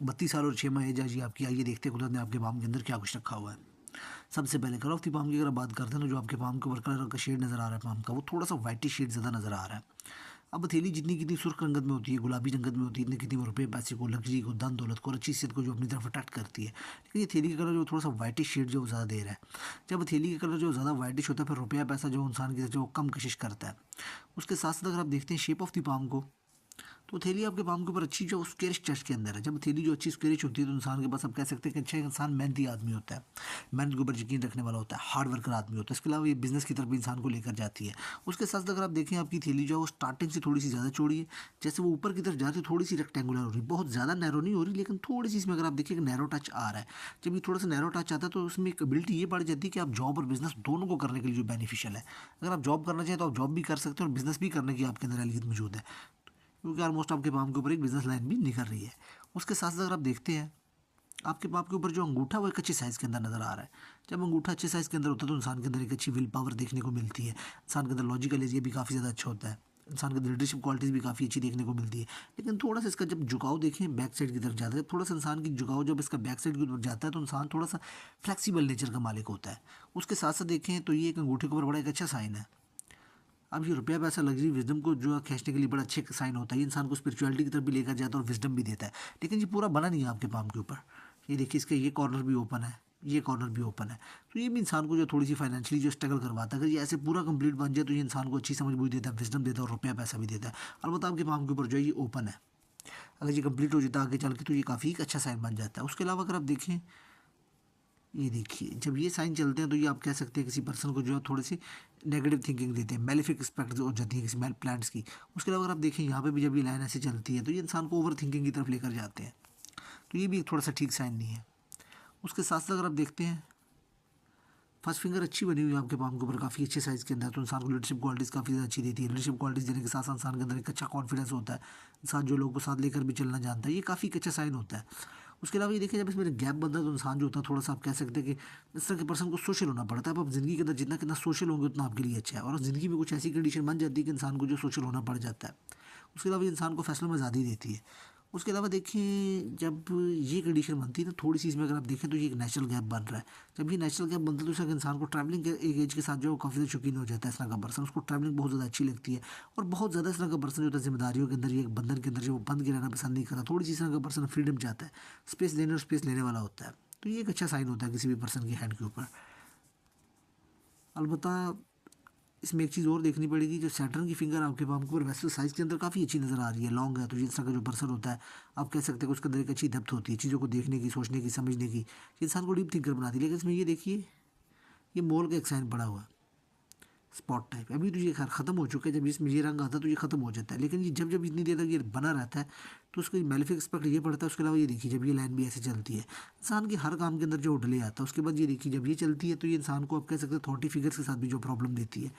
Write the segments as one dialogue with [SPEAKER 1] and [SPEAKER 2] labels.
[SPEAKER 1] 32 साल और 6 माह एज है जी आपकी। आइए देखते हैं कुदरत ने आपके पाम के अंदर क्या कुछ रखा हुआ है। सबसे पहले कलर ऑफ द पाम की अगर बात करते हैं तो जो आपके पाम के ऊपर कलर का शेड नज़र आ रहा है पाम का, वो थोड़ा सा वाइटिश शेड ज़्यादा नज़र आ रहा है। अब हथेली जितनी कितनी सुर्ख रंगत में होती है, गुलाबी रंगत में होती है, इतनी कितनी वो रुपये पैसे को, लग्जरी को, धन दौलत को और अच्छी सेहत को जो अपनी तरफ अट्रैक्ट करती है। लेकिन ये थैली का कलर जो थोड़ा सा वाइटिश शेड जो ज़्यादा दे रहा है। जब थैली का कलर जो ज़्यादा वाइटिश होता है, फिर रुपया पैसा जो इंसान की जो कम कशिश करता है। उसके साथ साथ अगर आप देखते हैं शेप ऑफ द पाम को, तो थैली आपके पाम के ऊपर अच्छी जो स्क्वेरिश चेस्ट के अंदर है। जब थैली जो अच्छी स्क्वेरिश होती है तो इंसान के पास आप कह सकते हैं कि अच्छा इंसान मेहनती आदमी होता है, मेहनत के ऊपर यकीन रखने वाला होता है, हार्ड वर्कर आदमी होता है। इसके अलावा ये बिजनेस की तरफ भी इंसान को लेकर जाती है। उसके साथ साथ अगर आप देखें आपकी थैली जो है वो स्टार्टिंग से थोड़ी सी ज़्यादा चौड़ी है, जैसे वो ऊपर की तरफ जाती है थोड़ी सी रेक्टेंगुलर हो रही है, बहुत ज़्यादा नैरो नहीं हो रही, लेकिन थोड़ी सी इसमें अगर आप देखिए एक नैरो टच आ रहा है। जब ये थोड़ा सा नैरो टच आता है तो उसमें एक एबिलिटी ये बढ़ जाती है कि आप जॉब और बिजनेस दोनों को करने के लिए जो बेनिफिशियल है। अगर आप जॉब करना चाहें तो आप जॉब भी कर सकते हैं और बिजनेस भी करने की आपके अंदर एलियत मौजूद है, क्योंकि ऑलमोस्ट आपके पाम के ऊपर एक बिजनेस लाइन भी निकल रही है। उसके साथ साथ अगर आप देखते हैं आपके पाप के ऊपर जो अंगूठा वो एक अच्छे साइज़ के अंदर नज़र आ रहा है। जब अंगूठा अच्छे साइज़ के अंदर होता है तो इंसान के अंदर एक अच्छी विल पावर देखने को मिलती है। इंसान के अंदर लॉजिकल एरिया भी काफ़ी ज़्यादा अच्छा होता है। इंसान के अंदर लीडरशिप क्वालिटीज़ भी काफ़ी अच्छी देखने को मिलती है। लेकिन थोड़ा सा इसका जब झुकाव देखें बैक साइड की तरफ जाता है, थोड़ा सा इंसान की झुकाव जब इसका बैक साइड की तरफ जाता है तो इंसान थोड़ा सा फ्लेक्सिबल नेचर का मालिक होता है। उसके साथ साथ देखें तो ये एक अंगूठे के ऊपर बड़ा एक अच्छा साइन है। अब ये रुपया पैसा लग्जरी विजडम को जो खींचने के लिए बड़ा अच्छे साइन होता है। ये इंसान को स्पिरिचुअलिटी की तरफ भी लेकर जाता है और विजडम भी देता है। लेकिन ये पूरा बना नहीं है आपके पाम के ऊपर। ये देखिए इसका ये कॉर्नर भी ओपन है, ये कॉर्नर भी ओपन है, तो ये भी इंसान को जो थोड़ी सी फाइनेंशियली जो स्ट्रगल करवाता है। अगर ये ऐसे पूरा कंप्लीट बन जाए तो ये इंसान को अच्छी समझ बूझ देता है, विजडम देता है और रुपया पैसा भी देता है। अलबत्ता आपके पाम के ऊपर जो है ये ओपन है। अगर ये कंप्लीट हो जाता है आगे चल के तो ये काफ़ी अच्छा साइन बन जाता है। उसके अलावा अगर आप देखें, ये देखिए जब ये साइन चलते हैं तो ये आप कह सकते हैं किसी पर्सन को जो है थोड़ी सी नेगेटिव थिंकिंग देते हैं, मेलिफिक एक्सपेक्ट हो जाती है किसी मेल प्लान्स की। उसके अलावा अगर आप देखें यहाँ पे भी जब ये लाइन ऐसे चलती है तो ये इंसान को ओवर थिंकिंग की तरफ लेकर जाते हैं, तो ये भी थोड़ा सा ठीक साइन नहीं है। उसके साथ साथ अगर आप देखते हैं फर्स्ट फिंगर अच्छी बनी हुई है आपके पाम के ऊपर काफ़ी अच्छे साइज़ के अंदर, तो इंसान को लीडरशिप क्वालिटीज़ काफ़ी ज़्यादा अच्छी देती है। लीडरशिप क्वालिटीज़ देने के साथ साथ इंसान के अंदर एक अच्छा कॉन्फिडेंस होता है। इंसान जो लोगों को साथ लेकर भी चलना जानता है, ये काफ़ी अच्छा साइन होता है। उसके अलावा ये देखिए जब इसमें गैप बनता है तो इंसान जो होता है थोड़ा सा आप कह सकते हैं कि इस तरह के पर्सन को सोशल होना पड़ता है। अब आप ज़िंदगी के अंदर जितना कितना सोशल होंगे उतना आपके लिए अच्छा है, और ज़िंदगी में कुछ ऐसी कंडीशन बन जाती है कि इंसान को जो सोशल होना पड़ जाता है। उसके अलावा ये इंसान को फैसलों में आज़ादी देती है। उसके अलावा देखिए जब ये कंडीशन बनती है ना थोड़ी सी इसमें अगर आप देखें तो ये एक नेचुरल गैप बन रहा है। जब ये नेचुरल गैप बनता है तो इसका इंसान को ट्रैवलिंग के एक एज के साथ जो काफ़ी ज़्यादा शौकीन हो जाता है। इस तरह का पर्सन उसको ट्रैवलिंग बहुत ज़्यादा अच्छी लगती है, और बहुत ज़्यादा इस तरह का पर्सन जो होता है जिम्मेदारियों के अंदर ये एक बंधन के अंदर जो बंद के रहना पसंद नहीं करता। थोड़ी सी इस तरह का पर्सन फ्रीडम चाहता है, स्पेस लेने और स्पेस लेने वाला होता है, तो ये एक अच्छा साइन होता है किसी भी पर्सन की हैंड के ऊपर। अलबत्ता इसमें एक चीज़ और देखनी पड़ेगी, जो सैटर्न की फिंगर आपके पाम के ऊपर वैसे तो साइज़ के अंदर काफ़ी अच्छी नज़र आ रही है, लॉन्ग है, तो जिस तरह का जो पर्सन होता है आप कह सकते हैं कि उसके अंदर एक अच्छी डेप्थ होती है चीज़ों को देखने की, सोचने की, समझने की, इंसान को डीप थिंकर बनाती है। लेकिन इसमें ये देखिए ये मोल का एक साइन पड़ा हुआ है, स्पॉट टाइप। अभी तो ये ख़त्म हो चुका है, जब इसमें ये रंग आता है तो ये ख़त्म हो जाता है, लेकिन ये जब जब इतनी देर तक ये बना रहता है तो उसको मेलिफिक एक्सपेक्ट ये पड़ता है। उसके अलावा ये देखिए जब ये लाइन भी ऐसे चलती है इंसान के हर काम के अंदर जो उठले आता है। उसके बाद ये देखिए जब ये चलती है तो ये इंसान को आप कह सकते हैं थॉटी फिगर्स के साथ भी जो प्रॉब्लम देती है।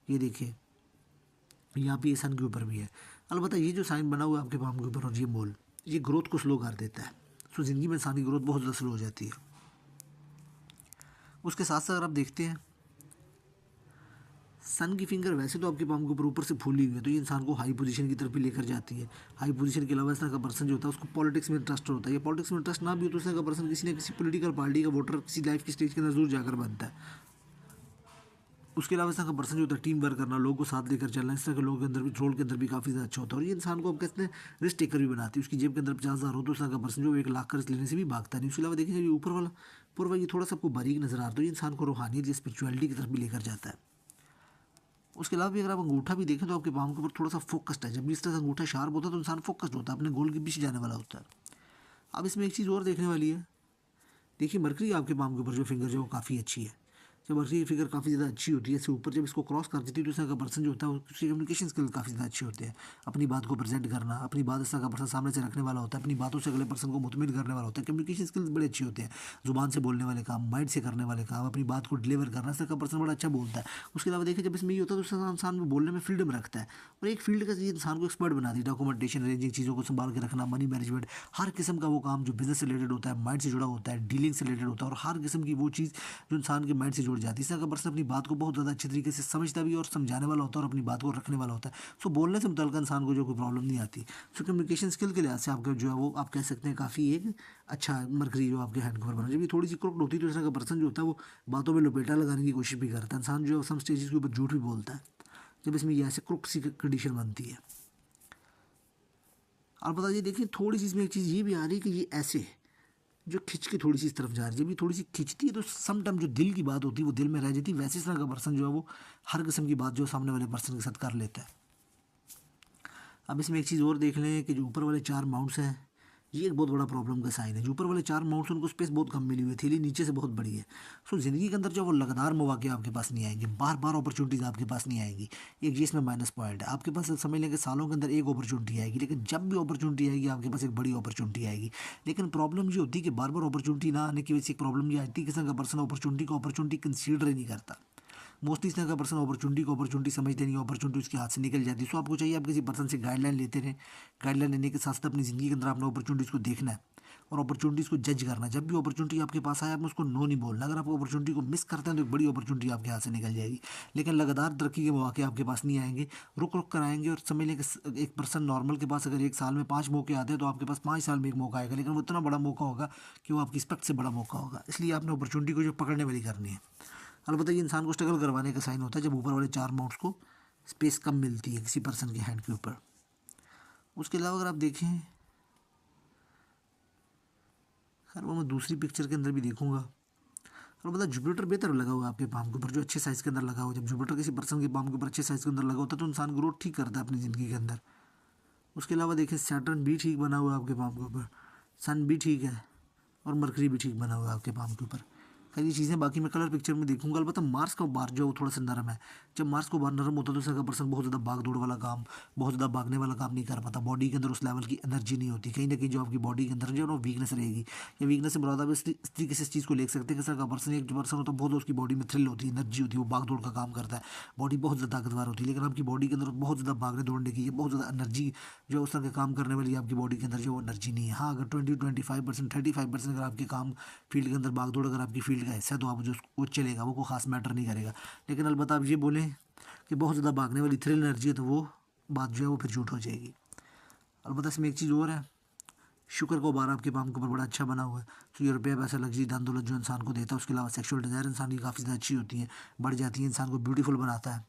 [SPEAKER 1] ये देखिए यहाँ पे ये सन के ऊपर भी है। अलबत्ता ये जो साइन बना हुआ है आपके पाम के ऊपर और ये मोल, ये ग्रोथ को स्लो कर देता है, तो ज़िंदगी में इंसान की ग्रोथ बहुत ज़्यादा स्लो हो जाती है। उसके साथ साथ अगर आप देखते हैं सन की फिंगर वैसे तो आपके पाम के ऊपर से फूली हुई है, तो ये इंसान को हाई पोजीशन की तरफ भी लेकर जाती है। हाई पोजीशन के अलावा इस तरह का पर्सन जो होता है उसको पॉलिटिक्स में इंटरेस्ट होता है, या पॉलिटिक्स में इंटरेस्ट ना भी हो तो इस तरह का पर्सन किसी न किसी पॉलिटिकल पार्टी का वोटर किसी लाइफ की स्टेज के अंदर जरूर जाकर बनता है। उसके अलावा इस तरह का पर्सन जो होता है टीम वर्क करना, लोगों को साथ लेकर चलना, इस तरह के लोगों के अंदर भी रोल के अंदर भी काफ़ी ज़्यादा अच्छा होता है, और ये इंसान को आप कहते हैं रिस्क टेकर भी बनाती है। उसकी जेब के अंदर 50,000 हो तो उस तरह का पर्सन जो 1 लाख का रिस्क लेने से भी भागता नहीं। उसके अलावा देखिए जब ये ऊपर वाला पूर्वा ये थोड़ा सा आपको बारीक नजर आ रहा है तो ये इंसान को रूहानियत या स्पिरिचुअलिटी की तरफ भी लेकर जाता है। उसके अलावा भी अगर आप अंगूठा भी देखें तो आपके पाम के ऊपर थोड़ा सा फोकस्ड है। जब भी इस तरह से अंगूठा शार्प होता है तो इंसान फोकस्ड होता है, अपने गोल के पीछे जाने वाला होता है। अब इसमें एक चीज़ और देखने वाली है, देखिए मरकरी आपके पाम के ऊपर जो फिंगर जो है वो काफ़ी अच्छी है। जब मरकरी की फिगर काफ़ी ज़्यादा अच्छी होती है, इससे ऊपर जब इसको क्रॉस कर देती है तो इस तरह का पर्सन जो होता है उसकी कम्युनिकेशन स्किल काफ़ी ज़्यादा अच्छे होते हैं। अपनी बात को प्रेजेंट करना, अपनी बात इस तरह का पर्सन सामने से रखने वाला होता है, अपनी बातों से अगले पर्सन को मुतमिन करने वाला होता है। कम्युनिकेशन स्किल्स बड़े अच्छे होते हैं, जुबान से बोलने वाले काम, माइंड से करने वाले काम, अपनी बात को डिलीवर करना, इस तरह का पर्सन बड़ा अच्छा बोलता है। उसके अलावा देखिए जब इसमें ये होता है तो इंसान को बोलने में फ्रीडम रखता है, और एक फील्ड का ये इंसान को एक्सपर्ट बनाती है। डॉक्यूमेंटेशन, अरेंजिंग, चीज़ों को संभाल के रखना, मनी मैनेजमेंट, हर किस्म का वो काम जो बिजनेस से रिलेटेड होता है, माइंड से जुड़ा होता है, डीलिंग से रिलेटेड होता है, और हर किस्म की वो चीज़ जो इंसान के माइंड से जुड़ जाती है। इस तरह का पर्सन अपनी बात को बहुत ज़्यादा अच्छे तरीके से समझता भी है और समझाने वाला होता है और अपनी बात को रखने वाला होता है। सो बोलने से मुतल्लिक़ इंसान को जो कोई प्रॉब्लम नहीं आती। सो कम्युनिकेशन स्किल के लिहाज से आपका जो है वो आप कह सकते हैं काफ़ी एक अच्छा मरकरी जो आपके हैंड के ऊपर बना। जब ये थोड़ी सी क्रोक्ड होती है तो इस तरह का पर्सन जो होता है वो बातों में लपेटा लगाने की कोशिश भी करता है। इंसान जो है सम स्टेजेस के ऊपर झूठ भी बोलता है जब इसमें ये ऐसे क्रोक्ड सी कंडीशन बनती है। और बताइए देखिए थोड़ी सी इसमें एक चीज़ ये भी आ रही है कि ये ऐसे जो खिंच के थोड़ी सी इस तरफ जा रही है। जब ये थोड़ी सी खिंचती है तो सम टाइम जो दिल की बात होती है वो दिल में रह जाती है। वैसे इस तरह का पर्सन जो है वो हर किस्म की बात जो सामने वाले पर्सन के साथ कर लेता है। अब इसमें एक चीज़ और देख लें कि जो ऊपर वाले 4 माउंट्स हैं ये एक बहुत बड़ा प्रॉब्लम का साइन है। जो ऊपर वाले 4 माउंट्स उनको स्पेस बहुत कम मिली हुई है, थैली नीचे से बहुत बड़ी है। सो ज़िंदगी के अंदर जो वो लगातार मौके आपके पास नहीं आएंगे, बार बार अपॉर्चुनिटीज़ आपके पास नहीं आएंगी। एक ये इसमें माइनस पॉइंट है। आपके पास समझ लें कि सालों के अंदर एक अपॉर्चुनिटी आएगी, लेकिन जब भी अपॉर्चुनिटी आएगी आपके पास एक बड़ी अपॉर्चुनिटी आएगी। लेकिन प्रॉब्लम ये होती है कि बार बार अपॉर्चुनिटी ना आने की वजह से एक प्रॉब्लम ये आती है कि किसी का पर्सन अपॉर्चुनिटी कंसीडर ही नहीं करता। मोस्टली इस तरह का पर्सन अपॉर्चुनिटी समझते नहीं, अपॉर्चुनिटी उसके हाथ से निकल जाती है। सो आपको चाहिए आप किसी पर्सन से गाइडलाइन लेते रहें। गाइडलाइन लेने के साथ साथ अपनी ज़िंदगी के अंदर आपने अपॉर्चुनिटीज़ को देखना है और अपॉर्चुनिटीज़ को जज करना है। जब भी अपॉर्चुनिटी आपके पास आए आप उसको नो नहीं बोलना। अगर आप अपॉर्चुनिटी को मिस करते हैं तो एक बड़ी अपॉर्चुनिटी आपके हाथ से निकल जाएगी। लेकिन लगातार तरक्की के मौके आपके पास नहीं आएंगे, रुक रुक कर आएंगे। और समझ लें कि एक पर्सन नॉर्मल के पास अगर एक साल में 5 मौके आते हैं तो आपके पास 5 साल में एक मौका आएगा, लेकिन वो इतना बड़ा मौका होगा कि वो आपकी रिस्पेक्ट से बड़ा मौका होगा। इसलिए आपने अपॉर्चुनिटी को जो पकड़ने वाली करनी है। अलबत्ता ये इंसान को स्ट्रगल करवाने का साइन होता है जब ऊपर वाले 4 माउंट्स को स्पेस कम मिलती है किसी पर्सन के हैंड के ऊपर। उसके अलावा अगर आप देखें, खैर वो मैं दूसरी पिक्चर के अंदर भी देखूंगा। अलबत्ता जुपिटर बेहतर लगा हुआ है आपके पाम के ऊपर, जो अच्छे साइज़ के अंदर लगा हुआ। जब जुपिटर किसी पर्सन के पाम के ऊपर अच्छे साइज़ के अंदर लगा होता है तो इंसान ग्रोथ ठीक करता है अपनी ज़िंदगी के अंदर। उसके अलावा देखें सैटर्न भी ठीक बना हुआ है आपके पाम के ऊपर, सन भी ठीक है और मरकरी भी ठीक बना हुआ है आपके पाम के ऊपर। खैर ये चीज़ें बाकी मैं कलर पिक्चर में देखूंगा। अलबत्ता मार्स का बार जो है वो थोड़ा सा नरम है। जब मार्स को बार नरम होता है तो उसका पर्सन बहुत ज़्यादा भाग दौड़ वाला काम, बहुत ज़्यादा भागने वाला काम नहीं कर पाता। बॉडी के अंदर उस लेवल की एनर्जी नहीं होती। कहीं ना कहीं जो आपकी बॉडी के अंदर जो है वो वीकनेस रहेगी। या वीकनेस से मुराद आप इस तरीके से इस चीज़ को ले सकते हैं कि सर का पर्सन एक जो पर्सन होता है बहुत उसकी बॉडी में थ्रिल होती है, एनर्जी होती है, वो भाग दौड़ का काम करता है, बॉडी बहुत ज़्यादा ताकतवर होती है। लेकिन आपकी बॉडी के अंदर बहुत ज़्यादा भागने दौड़ने की, बहुत ज़्यादा एनर्जी जो उस तरह के काम करने वाली आपकी बॉडी के अंदर जो एनर्जी नहीं है। हाँ अगर 20-25%, 35% अगर आपके काम फील्ड के अंदर भाग दौड़ अगर आपकी फील्ड का हिस्सा है तो आप जो वो चलेगा, वो कोई खास मैटर नहीं करेगा। लेकिन अलबत्ता आप ये बोलें कि बहुत ज़्यादा भागने वाली थ्रिल एनर्जी है तो वो बात जो है वो फिर झूठ हो जाएगी। अलबत्ता इसमें एक चीज़ और है, शुक्र को बार आपके पाम के ऊपर बड़ा अच्छा बना हुआ है। तो ये रुपया पैसा लग्जरी धन दौलत जो इंसान को देता है, उसके अलावा सेक्सुअल डिज़ायर इंसान की काफ़ी ज़्यादा अच्छी होती है, बढ़ जाती है, इंसान को ब्यूटीफुल बनाता है।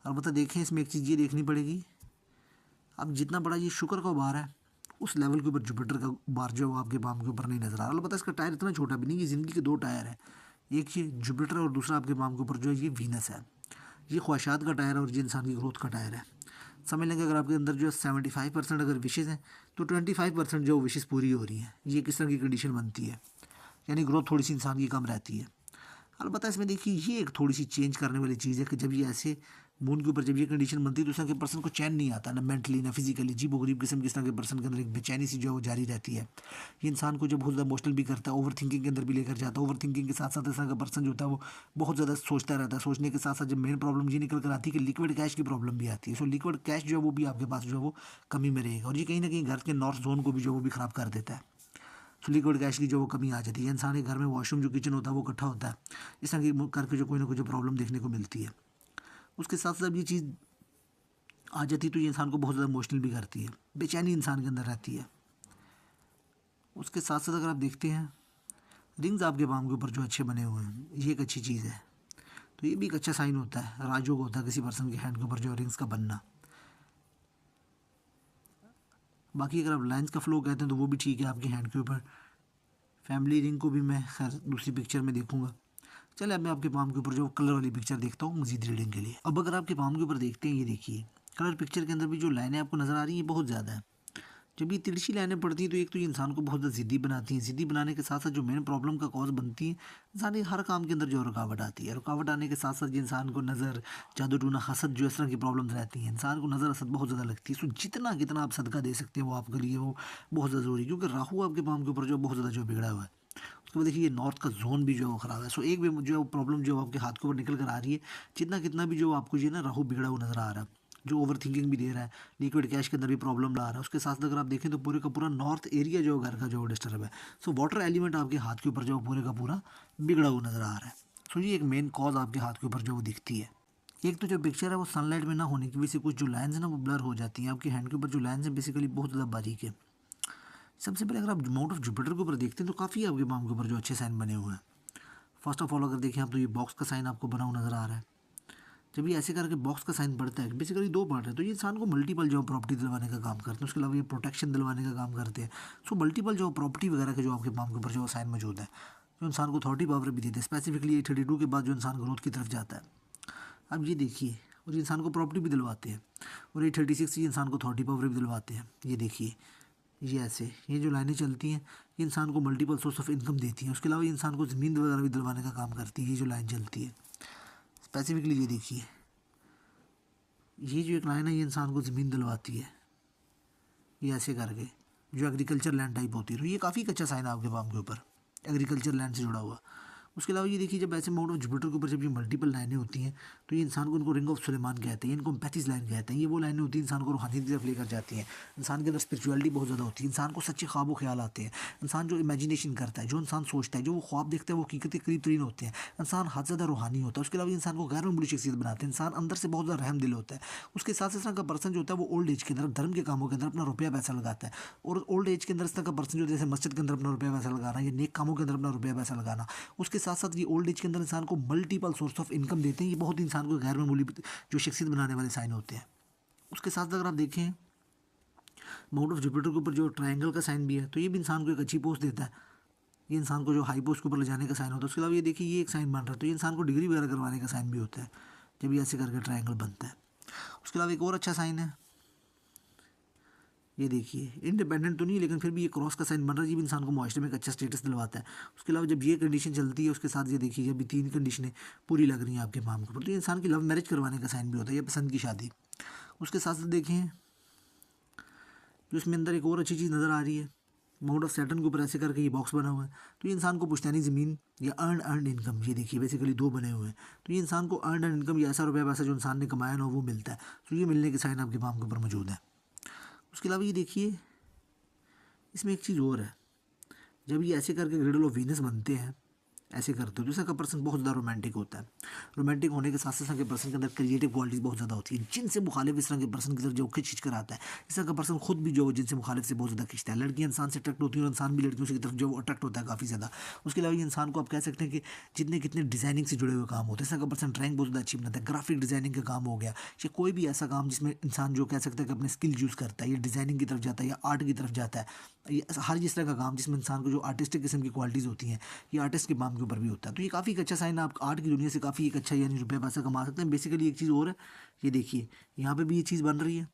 [SPEAKER 1] अलबत्ता देखें इसमें एक चीज़ ये देखनी पड़ेगी, अब जितना बड़ा ये शुक्र का बार है उस लेवल के ऊपर जुपिटर का बार जो है वो आपके पाम के ऊपर नहीं नजर आ रहा। अलबत्ता इसका टायर इतना छोटा भी नहीं, ये ज़िंदगी के 2 टायर है, एक ये जुपिटर और दूसरा आपके पाम के ऊपर जो है ये वीनस है। ये ख्वाहिशात का टायर है और ये इंसान की ग्रोथ का टायर है। समझ लेंगे अगर आपके अंदर जो है 75% अगर विशेज़ हैं तो 25% जो विशेज़ पूरी हो रही हैं। ये किस तरह की कंडीशन बनती है, यानी ग्रोथ थोड़ी सी इंसान की कम रहती है। अलबत्ता इसमें देखिए ये एक थोड़ी सी चेंज करने वाली चीज़ है कि जब ये ऐसे मून के ऊपर जब ये कंडीशन बनती है तो उस तरह के पर्सन को चैन नहीं आता, ना मेंटली ना फिजिकली। अजीब गरीब किस्म किस तरह के पर्सन के अंदर एक बेचैनी सी जो है वो जारी रहती है। ये इंसान को जब बहुत ज़्यादा इमोशनल भी करता है, ओवर थिंकिंग के अंदर भी लेकर जाता है। ओवर थिंकिंग के साथ साथ इस तरह का पर्सन जो होता है वो बहुत ज़्यादा सोचता रहता है। सोचने के साथ साथ जब मेन प्रॉब्लम ये निकल कर आती है कि लिक्विड कैश की प्रॉब्लम भी आती है। सो लिक्विड कैश जो है वो भी आपके पास जो है वो कमी में रहेगा और ये कहीं ना कहीं घर के नॉर्थ जोन को भी जो वो भी ख़राब कर देता है। सो लिक्विड कैश की जो वो कमी आ जाती है। इंसान के घर में वॉशरूम जो किचन होता है वो इकट्ठा होता है, इस तरह की करके जो कोई ना कोई जो प्रॉब्लम देखने को मिलती है। उसके साथ साथ ये चीज़ आ जाती है तो ये इंसान को बहुत ज़्यादा इमोशनल भी करती है, बेचैनी इंसान के अंदर रहती है। उसके साथ साथ अगर आप देखते हैं रिंग्स आपके पाम के ऊपर जो अच्छे बने हुए हैं, ये एक अच्छी चीज़ है। तो ये भी एक अच्छा साइन होता है, राजयोग होता है किसी पर्सन के हैंड के ऊपर जो रिंग्स का बनना। बाकी अगर आप लाइन्स का फ्लो कहते हैं तो वो भी ठीक है आपके हैंड के ऊपर। फैमिली रिंग को भी मैं खैर दूसरी पिक्चर में देखूंगा। चले अब मैं आपके पाम के ऊपर जो कलर वाली पिक्चर देखता हूँ मजीद रीडिंग के लिए। अब अगर आपके पाम के ऊपर देखते हैं, ये देखिए कलर पिक्चर के अंदर भी जो लाइनें आपको नज़र आ रही हैं बहुत ज़्यादा है। जब ये तिरछी लाइनें पड़ती हैं तो एक तो ये इंसान को बहुत ज़्यादा ज़िद्दी बनाती हैं। ज़िद्दी बनाने के साथ साथ जो मेन प्रॉब्लम का कॉज बनती है, इंसान के हर काम के अंदर जो रुकावट आती है। रुकावट आने के साथ साथ ये इंसान को नज़र, जादू टूना, हसद जो इस तरह की प्रॉब्लम्स रहती हैं। इंसान को नज़र हसद बहुत ज़्यादा लगती है। सो जितना कितना आप सदका दे सकते हैं वो आपके लिए वो बहुत ज़्यादा ज़रूरी है, क्योंकि राहु आपके पाम के ऊपर जो बहुत ज़्यादा जो बिगड़ा हुआ है। उसके बाद देखिए ये नॉर्थ का जोन भी जो है वो ख़राब है। सो एक भी जो है वो प्रॉब्लम जो आपके हाथ के ऊपर निकल कर आ रही है, जितना कितना भी जो आपको ये ना राहु बिगड़ा हुआ नज़र आ रहा है, जो ओवर थिंकिंग भी दे रहा है, लिक्विड कैश के अंदर भी प्रॉब्लम ला रहा है। उसके साथ साथ अगर आप देखें तो पूरे का पूरा नॉर्थ एरिया जो घर का जो डिस्टर्ब है। सो वाटर एलिमेंट आपके हाथ के ऊपर जो पूरे का पूरा बिगड़ा हुआ नज़र आ रहा है। सो ये एक मेन कॉज आपके हाथ के ऊपर जो वो दिखती है। एक तो जो पिक्चर है वो सनलाइट में ना होने की वजह से कुछ जो लाइन्स है ना वो ब्लर हो जाती हैं। आपके हैंड के ऊपर जो लाइन्स है बेसिकली बहुत ज़्यादा बारीक है। सबसे पहले अगर आप माउंट ऑफ जुपिटर के ऊपर देखते हैं तो काफ़ी आपके पाम के ऊपर जो अच्छे साइन बने हुए हैं। फर्स्ट ऑफ ऑल अगर देखें आप तो ये बॉक्स का साइन आपको बना हुआ नज़र आ रहा है। जब ये ऐसे करके बॉक्स का साइन बढ़ता है, बेसिकली दो पार्ट है, तो ये इंसान को मल्टीपल जो प्रॉपर्टी दिलवाने का काम करते हैं, उसके अलावा ये प्रोटेक्शन दिलवाने का काम करते हैं। सो मल्टीपल जो प्रॉपर्टी वगैरह के जो आपके पाम के ऊपर जो साइन मौजूद है, जो इंसान को अथॉरिटी पावर भी देते हैं। स्पेसिफिकली ये 32 के बाद जो इंसान ग्रोथ की तरफ जाता है, अब ये देखिए, और ये इंसान को प्रॉपर्टी भी दिलवाते हैं। और ये 36 ये इंसान को अथॉरिटी पावर भी दिलवाते हैं। ये देखिए, ये ऐसे ये जो लाइनें चलती हैं ये इंसान को मल्टीपल सोर्स ऑफ इनकम देती हैं। उसके अलावा ये इंसान को ज़मीन वगैरह भी दिलवाने का काम करती है। ये जो लाइन चलती है स्पेसिफिकली, ये देखिए, ये जो एक लाइन है ये इंसान को ज़मीन दिलवाती है। ये ऐसे करके जो एग्रीकल्चर लैंड टाइप होती है, तो ये काफ़ी अच्छा साइन है आपके पाम के ऊपर, एग्रीकल्चर लैंड से जुड़ा हुआ। उसके अलावा ये देखिए, जब ऐसे माउंट ऑफ जुपिटर के ऊपर जब ये मल्टीपल लाइनें होती हैं तो ये इंसान को, इनको रिंग ऑफ सुलेमान कहते हैं, इनको 35 लाइन कहते हैं। ये वो लाइनें होती हैं इंसान को रूहानी की तरफ लेकर जाती हैं। इंसान के अंदर स्पिरिचुअलिटी बहुत ज़्यादा होती है, इंसान को सच्चे ख्वाब व ख्याल आते हैं। इंसान जो इमेजिनेशन करता है, जो इंसान सोचता है, जो वो ख्वाब देखता है, वो हकीकत के करीब तरीन होते हैं। इंसान हद ज़्यादा रूहानी होता है। उसके अलावा इंसान को गैर मामूली शख्सियत बनाते हैं। इंसान अंदर से बहुत ज़्यादा रहम दिल होता है। उसके साथ इस तरह का पर्सन जो होता है वो ओल्ड एज के अंदर धर्म के कामों के अंदर अपना रुपया पैसा लगाता है। और ओल्ड एज के अंदर इस तरह का पर्सन जो जैसे मस्जिद के अंदर अपना रुपया पैसा लगाना, या नेक कामों के अंदर अपना रुपया पैसा लगाना, उसके साथ साथ ये ओल्ड एज के अंदर इंसान को मल्टीपल सोर्स ऑफ इनकम देते हैं। ये बहुत इंसान को गैर मामूली जो शख्सियत बनाने वाले साइन होते हैं। उसके साथ अगर आप देखें माउंट ऑफ जुपिटर के ऊपर जो ट्रायंगल का साइन भी है, तो ये भी इंसान को एक अच्छी पोस्ट देता है। ये इंसान को जो हाई पोस्ट के ऊपर ले जाने का साइन होता है। उसके अलावा ये देखिए, ये एक साइन बन रहा है, तो ये इंसान को डिग्री वगैरह करवाने का साइन भी होता है जब ये ऐसे करके ट्रायंगल बनता है। उसके अलावा एक और अच्छा साइन है, ये देखिए, इंडिपेंडेंट तो नहीं लेकिन फिर भी ये क्रॉस का साइन बन रहा है। ये भी इंसान को मुआशरे में एक अच्छा स्टेटस दिलवाता है। उसके अलावा जब ये कंडीशन चलती है, उसके साथ ये देखिए, जब भी 3 कंडीशनें पूरी लग रही हैं आपके पाम के ऊपर, तो ये इंसान की लव मैरिज करवाने का साइन भी होता है, या पसंद की शादी। उसके साथ साथ देखें, जो इसमें अंदर एक और अच्छी चीज़ नज़र आ रही है, माउंट ऑफ सैटर्न के ऊपर ऐसे करके ये बॉक्स बना हुआ है, तो ये इंसान को पुश्तैनी ज़मीन या अर्न इनकम, ये देखिए बेसिकली दो बने हुए हैं, तो ये इंसान को अर्न इनकम या ऐसा रुपया पैसा जो इंसान ने कमाया ना वो मिलता है। तो ये मिलने के साइन आपके पाम के ऊपर मौजूद है। उसके अलावा ये देखिए, इसमें एक चीज़ और है, जब ये ऐसे करके ग्रिडल ऑफ वीनस बनते हैं, ऐसे करते हो, दूसरा का पर्सन बहुत ज़्यादा रोमांटिक होता है। रोमांटिक होने के साथ साथ के पर्सन के अंदर क्रिएटिव क्वालिटीज़ बहुत ज़्यादा होती है, जिनसे मुखालिफ इस तरह के पर्सन की तरफ जो खींच कर आता है। इस तरह का पर्सन खुद भी जो जिनसे मुखालिफ से बहुत ज़्यादा खींचता है। लड़कियाँ इंसान से अट्रैक्ट होती हैं और इंसान भी लड़कियों की तरफ जो अट्रैक्ट होता है काफ़ी ज़्यादा। उसके अलावा ये इंसान को आप कह सकते हैं कि जितने कितने डिज़ाइनिंग से जुड़े हुए काम होते हैं, इस तरह का पर्सन ड्राइंग बहुत ज़्यादा अच्छी बनाता है। ग्राफिक डिज़ाइनिंग का काम हो गया, या कोई भी ऐसा काम जिसमें इंसान जो कह सकता है कि अपने स्किल यूज़ करता है, या डिज़ाइनिंग की तरफ जाता है, या आर्ट की तरफ जाता है, हर जिस तरह का काम जिसमें इंसान को जो आर्टिस्टिक किस्म की क्वालिटीज़ होती हैं, ये आर्टिस्ट के काम के ऊपर भी होता है। तो ये काफ़ी एक अच्छा साइन है, आप आर्ट की दुनिया से काफ़ी एक अच्छा यानी रुपया पैसा कमा सकते हैं। बेसिकली एक चीज़ और है, ये देखिए यहाँ पे भी ये चीज़ बन रही है।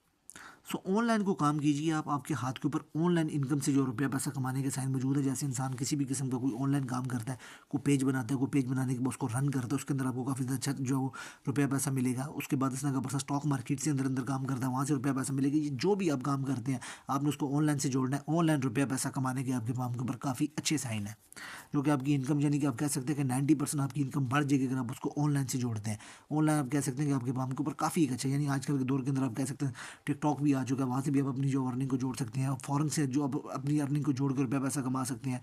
[SPEAKER 1] सो ऑनलाइन को काम कीजिए आप, आपके हाथ के ऊपर ऑनलाइन इनकम से जो रुपया पैसा कमाने के साइन मौजूद है। जैसे इंसान किसी भी किस्म का कोई ऑनलाइन काम करता है, कोई पेज बनाता है, कोई पेज बनाने के बाद उसको रन करता है, उसके अंदर आपको काफ़ी अच्छा जो रुपया पैसा मिलेगा। उसके बाद इस तरह का पर्सन स्टॉक मार्केट से अंदर अंदर काम करता है, वहाँ से रुपया पैसा मिलेगा। ये जो भी आप काम करते हैं आपने उसको ऑनलाइन से जोड़ना है। ऑनलाइन रुपया पैसा कमाने के आपके काम के ऊपर काफ़ी अच्छे साइन है, जो कि आपकी इनकम यानी कि आप कह सकते हैं कि 90% आपकी इनकम बढ़ जाएगी अगर आप उसको ऑनलाइन से जोड़ते हैं। ऑनलाइन आप कह सकते हैं कि आपके काम के ऊपर काफ़ी एक अच्छा, यानी आजकल के दौर के अंदर आप कह सकते हैं टिकटॉक भी आ चुका है, वहाँ से भी आप अपनी जो अर्निंग को जोड़ सकते हैं। फ़ॉरेन से जो आप अपनी अर्निंग को जोड़ कर रुपया पैसा कमा सकते हैं,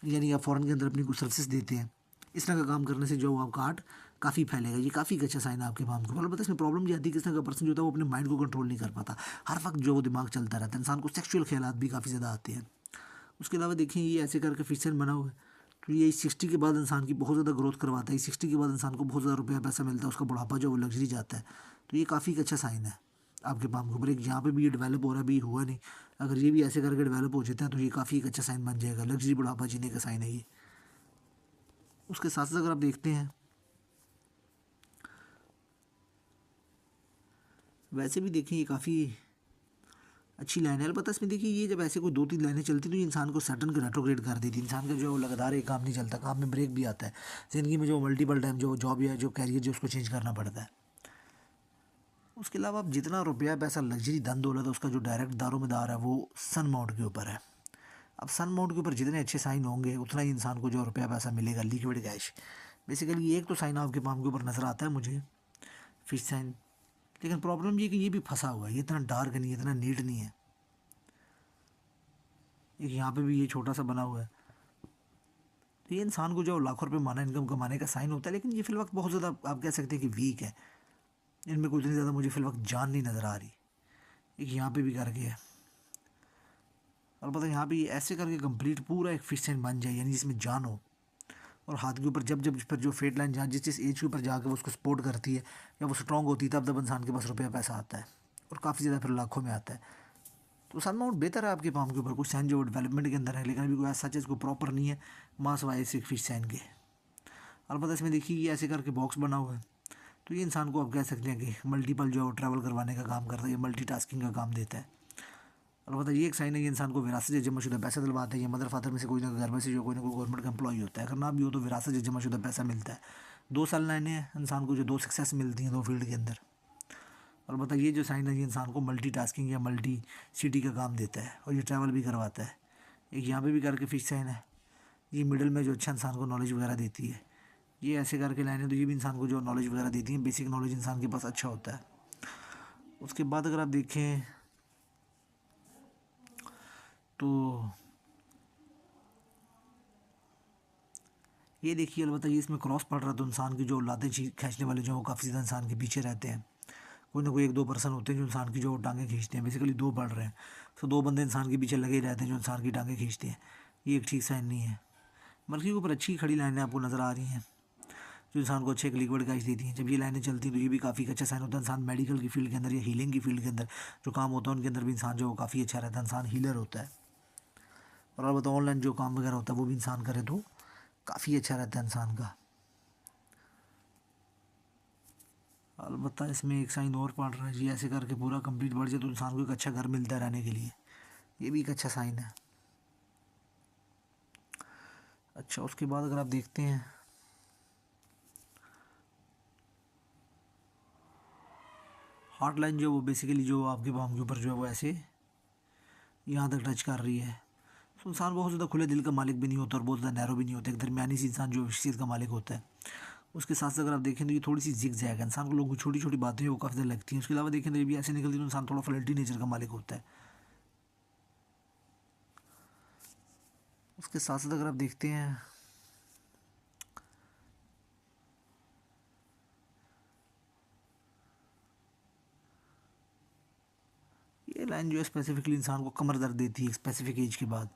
[SPEAKER 1] यानी आप फ़ॉरेन के अंदर अपनी कुछ सर्विसेज देते हैं। इस तरह का काम करने से जो आपका आर्ट काफ़ी फैलेगा। ये काफ़ी अच्छा साइन है आपके काम के ऊपर। अलबत्ता इसमें प्रॉब्लम ये आती है कि इस तरह का पर्सन जो होता है वो अपने माइंड को कंट्रोल नहीं कर पाता, हर वक्त जो वो दिमाग चलता रहता है। इंसान को सेक्सुअल ख्यालात भी काफ़ी ज़्यादा आते हैं। उसके अलावा देखिए, ये ऐसे करके फिक्सन बना हुआ है, तो ये 60 के बाद इंसान की बहुत ज़्यादा ग्रोथ करवाता है। 60 के बाद इंसान को बहुत ज़्यादा रुपया पैसा मिलता है, उसका बुढ़ापा जो वो लग्जरी जाता है। तो ये काफ़ी एक अच्छा साइन है आपके पाम के ऊपर। एक यहाँ पे भी ये डेवलप हो रहा है, अभी हुआ नहीं, अगर ये भी ऐसे करके डेवलप हो जाते हैं तो ये काफ़ी एक अच्छा साइन बन जाएगा। लग्जरी बुढ़ापा जीने का साइन है ये। उसके साथ साथ अगर आप देखते हैं, वैसे भी देखें, ये काफ़ी अच्छी लाइन है। अलबत्ता इसमें देखिए, ये जब ऐसे कोई 2-3 लाइनें चलती तो ये इंसान को सैटर्न को रेट्रोग्रेड कर देती। इंसान का जो लगातार एक काम नहीं चलता, काम में ब्रेक भी आता है। ज़िंदगी में जो मल्टीपल टाइम जो जॉब या जो कैरियर जो उसको चेंज करना पड़ता है। उसके अलावा अब जितना रुपया पैसा लग्जरी धन दौलत है उसका जो डायरेक्ट दारोमदार है वो सन माउंट के ऊपर है। अब सन माउंट के ऊपर जितने अच्छे साइन होंगे उतना ही इंसान को जो रुपया पैसा मिलेगा, लिक्विड कैश। बेसिकली एक तो साइन आपके पाम के ऊपर नज़र आता है मुझे, फिश साइन, लेकिन प्रॉब्लम ये कि ये भी फंसा हुआ है, ये इतना डार्क नहीं है, इतना नीट नहीं है। एक यहाँ पे भी ये छोटा सा बना हुआ है, तो ये इंसान को जो लाखों रुपए माना इनकम कमाने का साइन होता है, लेकिन ये फिल वक्त बहुत ज़्यादा आप कह सकते हैं कि वीक है। इनमें कोई इतनी ज़्यादा मुझे फिल वक्त जान नहीं नज़र आ रही। एक यहाँ पे भी करके है, और पता यहाँ पे ऐसे करके कंप्लीट पूरा एक फिश साइन बन जाए, यानी जिसमें जान हो। और हाथ के ऊपर जब जब फिर जो फेट लाइन जहाँ जिस एज के ऊपर जाकर वो उसको सपोर्ट करती है या वो स्ट्रॉन्ग होती है, तब तब इंसान के पास रुपया पैसा आता है, और काफ़ी ज़्यादा फिर लाखों में आता है। तो सन माउंट बेहतर है आपके पाम के ऊपर, कुछ साइन जो डेवलपमेंट के अंदर है, लेकिन अभी कोई ऐसा चीज़ को प्रॉपर नहीं है मास वाइज एक फिश साइन के। अलबत्ता इसमें देखिए ये ऐसे करके बॉक्स बना हुआ है, तो ये इंसान को आप कह सकते हैं कि मल्टीपल जो ट्रैवल करवाने का काम करता है, ये मल्टीटास्किंग का काम देता है। अलबत्ता ये एक साइन है, ये इंसान को विरासत जमाशुदा पैसा दिलवाता है। ये मदर फादर में से कोई ना घर में से जो कोई ना कोई गवर्नमेंट का एम्प्लॉय होता है, अगर ना भी हो तो विरासत जमाशुदा पैसा मिलता है। 2 साल लाइने हैं इंसान को जो 2 सक्सेस मिलती हैं 2 फील्ड के अंदर। अलबत्ता ये जो साइन है ये इंसान को मल्टीटास्किंग या मल्टी सिटी का काम देता है, और ये ट्रैवल भी करवाता है। एक यहाँ पे भी करके फिश साइन है, ये मिडिल में जो अच्छा इंसान को नॉलेज वगैरह देती है। ये ऐसे करके लाइनें, तो ये भी इंसान को जो नॉलेज वगैरह देती हैं, बेसिक नॉलेज इंसान के पास अच्छा होता है। उसके बाद अगर आप देखें तो ये देखिए, अलबत्ता ये इसमें क्रॉस पड़ रहा है, तो इंसान की जो लातें खींचने वाले जो हैं वो काफ़ी ज़्यादा इंसान के पीछे रहते हैं। कोई ना कोई 1-2 पर्सन होते हैं जो इंसान की जो टांगें खींचते हैं, बेसिकली 2 पड़ रहे हैं, तो 2 बंदे इंसान के पीछे लगे ही रहते हैं जो इंसान की टांगें खींचते हैं। ये एक ठीक साइन नहीं है। मर्की के ऊपर अच्छी खड़ी लाइनें आपको नज़र आ रही हैं जो इंसान को अच्छे एक लिक्विड गाइस देती हैं। जब ये लाइनें चलती हैं तो ये भी काफ़ी अच्छा साइन होता है। इंसान मेडिकल की फील्ड के अंदर या हीलिंग की फील्ड के अंदर जो काम होता है उनके अंदर भी इंसान जो काफ़ी अच्छा रहता है, इंसान हीलर होता है। और अलबत्ता ऑनलाइन जो काम वगैरह होता है वो भी इंसान करे तो काफ़ी अच्छा रहता है इंसान का। अलबत्ता इसमें एक साइन और पड़ रहा है जी, ऐसे करके पूरा कंप्लीट बढ़ जाए तो इंसान को एक अच्छा घर मिलता है रहने के लिए। ये भी एक अच्छा साइन है। अच्छा, उसके बाद अगर आप देखते हैं हार्ट लाइन जो वो बेसिकली जो आपके बाम के ऊपर जो है वो ऐसे यहाँ तक टच कर रही है, तो इंसान बहुत ज़्यादा खुले दिल का मालिक भी नहीं होता और बहुत ज़्यादा नैरो भी नहीं होता, एक दरमियानी सी इंसान जो शख्सियत का मालिक होता है। उसके साथ साथ अगर आप देखें तो ये थोड़ी सी जिग जैग है, इंसान को लोगों की छोटी छोटी बातें वो काफ़ी ज़्यादा लगती हैं। उसके अलावा देखें तो ये भी ऐसे निकलती है तो इंसान थोड़ा फ्लर्टी नेचर का मालिक होता है। उसके साथ साथ अगर आप देखते हैं ये लाइन जो है स्पेसिफिकली इंसान को कमर दर्द देती है स्पेसिफिक एज के बाद,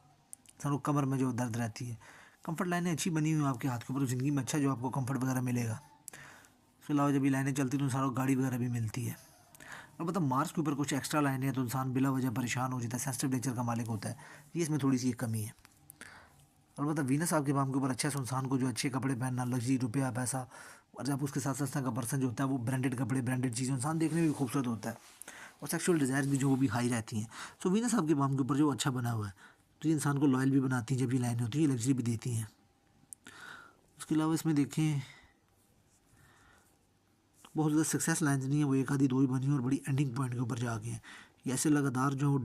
[SPEAKER 1] इंसान को कमर में जो दर्द रहती है। कंफर्ट लाइनें अच्छी बनी हुई हैं आपके हाथ के ऊपर, तो ज़िंदगी में अच्छा जो आपको कंफर्ट वगैरह मिलेगा। उसके अलावा जब ये लाइनें चलती तो इंसान को गाड़ी वगैरह भी मिलती है। और मतलब मार्स के ऊपर कुछ एक्स्ट्रा लाइनें हैं तो इंसान बिला वजह परेशान हो जाता है, सेंसिटिव नेचर का मालिक होता है। ये इसमें थोड़ी सी एक कमी है। अलबत्ता वीनस आपके पाम के ऊपर अच्छा है, इंसान को जो अच्छे कपड़े पहनना, लग्जरी, रुपया पैसा, और जब उसके साथ साथ का पर्सन जो होता है वो ब्रांडेड कपड़े, ब्रांडेड चीज़ें, इंसान देखने में भी खूबसूरत होता है, और सेक्सुअल डिज़ायर्स भी जो वो भी हाई रहती हैं। सो वीनस आपके पाम के ऊपर जो अच्छा बना हुआ है तो ये इंसान को लॉयल भी बनाती हैं। जब ये लाइनें होती हैं ये लग्जरी भी देती हैं। उसके अलावा इसमें देखें तो बहुत ज़्यादा सक्सेस लाइन्स नहीं है, वो एक आधी 2 ही बनी हुई और बड़ी एंडिंग पॉइंट के ऊपर जाके हैं। ये ऐसे लगातार जो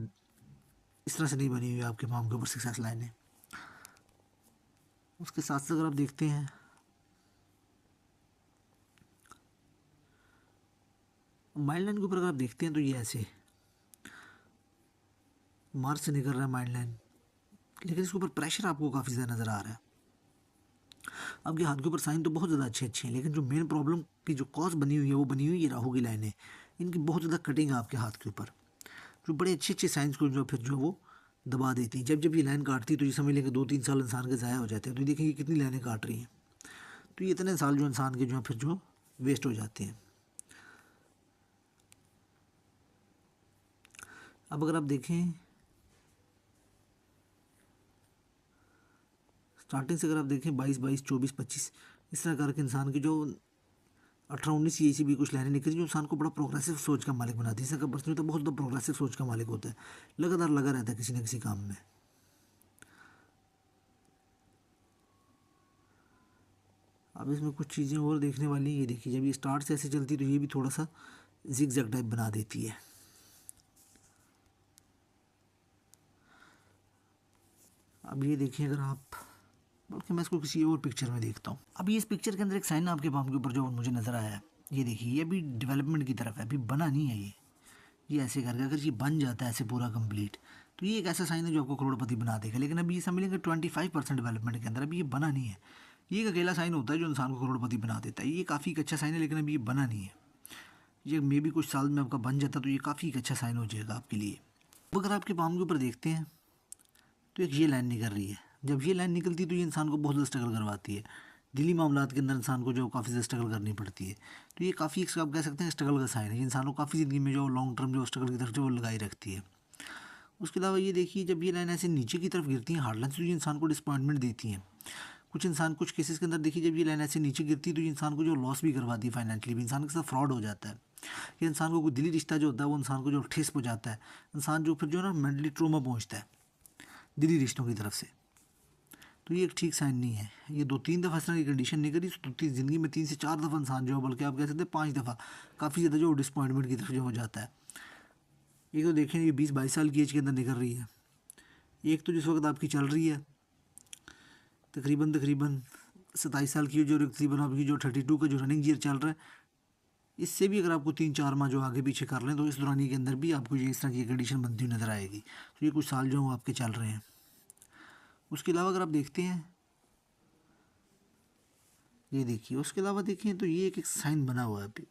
[SPEAKER 1] इस तरह से नहीं बनी हुई आपके पाम के ऊपर सक्सेस लाइनें। उसके साथ साथ अगर आप देखते हैं माइंड लाइन के ऊपर अगर आप देखते हैं तो ये ऐसे मार्च से निकल रहा है माइंड लाइन, लेकिन इसके ऊपर प्रेशर आपको काफ़ी ज़्यादा नज़र आ रहा है। आपके हाथ के ऊपर साइन तो बहुत ज़्यादा अच्छे अच्छे हैं, लेकिन जो मेन प्रॉब्लम की जो कॉज बनी हुई है वो बनी हुई है ये राहु की लाइनें। इनकी बहुत ज़्यादा कटिंग है आपके हाथ के ऊपर, जो बड़े अच्छे अच्छे साइंस को जो फिर जो वो दबा देती हैं। जब जब ये लाइन काटती है तो ये समझ लेंगे 2-3 साल इंसान के ज़ाया हो जाते हैं। तो ये देखेंगे कितनी लाइनें काट रही हैं, तो ये इतने साल जो इंसान के जो फिर जो वेस्ट हो जाते हैं। अब अगर आप देखें स्टार्टिंग से, अगर आप देखें 22, 24, 25 इस तरह करके इंसान की जो 18-19 ये भी कुछ लाइनें निकली जो इंसान को बड़ा प्रोग्रेसिव सोच का मालिक बनाती है। इसका पर्सन तो बहुत ज़्यादा प्रोग्रेसिव सोच का मालिक होता है, लगातार लगा रहता है किसी न किसी काम में। अब इसमें कुछ चीज़ें और देखने वाली हैं। ये देखिए जब ये स्टार्ट से ऐसे चलती है तो ये भी थोड़ा सा जिग जैग टाइप बना देती है। अब ये देखिए अगर आप, बल्कि मैं इसको किसी और पिक्चर में देखता हूँ। अभी इस पिक्चर के अंदर एक साइन आपके पाम के ऊपर जो मुझे नज़र आया है, ये देखिए ये अभी डेवलपमेंट की तरफ है, अभी बना नहीं है ये ऐसे करके। अगर ये बन जाता है ऐसे पूरा कंप्लीट तो ये एक ऐसा साइन है जो आपको करोड़पति बना देगा। लेकिन अभी ये समझेंगे 25% डेवलपमेंट के अंदर अभी ये बना नहीं है। ये एक अकेला साइन होता है जो इंसान को करोड़पति बना देता है। ये काफ़ी एक अच्छा साइन है, लेकिन अभी ये बना नहीं है। ये मे भी कुछ साल में आपका बन जाता तो ये काफ़ी एक अच्छा साइन हो जाएगा आपके लिए। अब अगर आपके पाम के ऊपर देखते हैं तो एक ये लाइन निकल रही है। जब ये लाइन निकलती है तो ये इंसान को बहुत ज़्यादा स्ट्रगल करवाती है। दिली मामलात के अंदर इंसान को जो काफ़ी ज़्यादा स्ट्रगल करनी पड़ती है। तो ये काफ़ी एक आप कह सकते हैं स्ट्रगल का साइन है। ये इंसान को काफ़ी ज़िंदगी में जो लॉन्ग टर्म जो स्ट्रगल की तरफ जो वो लगाई रखती है। उसके अलावा ये देखिए, जब ये लाइन ऐसे नीचे की तरफ गिरती हैं हार्ड लाइन से, तो ये इंसान को डिसअपॉइंटमेंट देती हैं। कुछ केसेस के अंदर देखिए, जब ये लाइन ऐसे नीचे गिरती है तो ये इंसान को जो लॉस भी करवाती है, फाइनेंशियली भी इंसान के साथ फ्रॉड हो जाता है। ये इंसान को कोई दिली रिश्ता जो होता है वो इंसान को जो ठेस पहुँचाता है, इंसान जो फिर जो है ना मेंटली ट्रोमा पहुँचता है दिली रिश्तों की तरफ से। तो ये एक ठीक साइन नहीं है। ये 2-3 दफ़ा इस तरह की कंडीशन नहीं करी तो ज़िंदगी में 3 से 4 दफ़ा इंसान जो है, बल्कि आप कह सकते हैं 5 दफ़ा काफ़ी ज़्यादा जो डिसअपॉइंटमेंट की तरफ जो हो जाता है। एक तो देखें ये 20-22 साल की एज के अंदर निकल रही है। एक तो जिस वक्त आपकी चल रही है तकरीबन 27 साल की, जो तकरीबन आपकी जो 32 का जो रनिंग ईयर चल रहा है, इससे भी अगर आपको 3-4 माह जो आगे पीछे कर लें तो इस दौरानी के अंदर भी आपको ये इस तरह की कंडीशन बनती हुई नज़र आएगी। तो ये कुछ साल जो आपके चल रहे हैं। उसके अलावा अगर आप देखते हैं, ये देखिए, उसके अलावा देखें तो ये एक साइन बना हुआ है अभी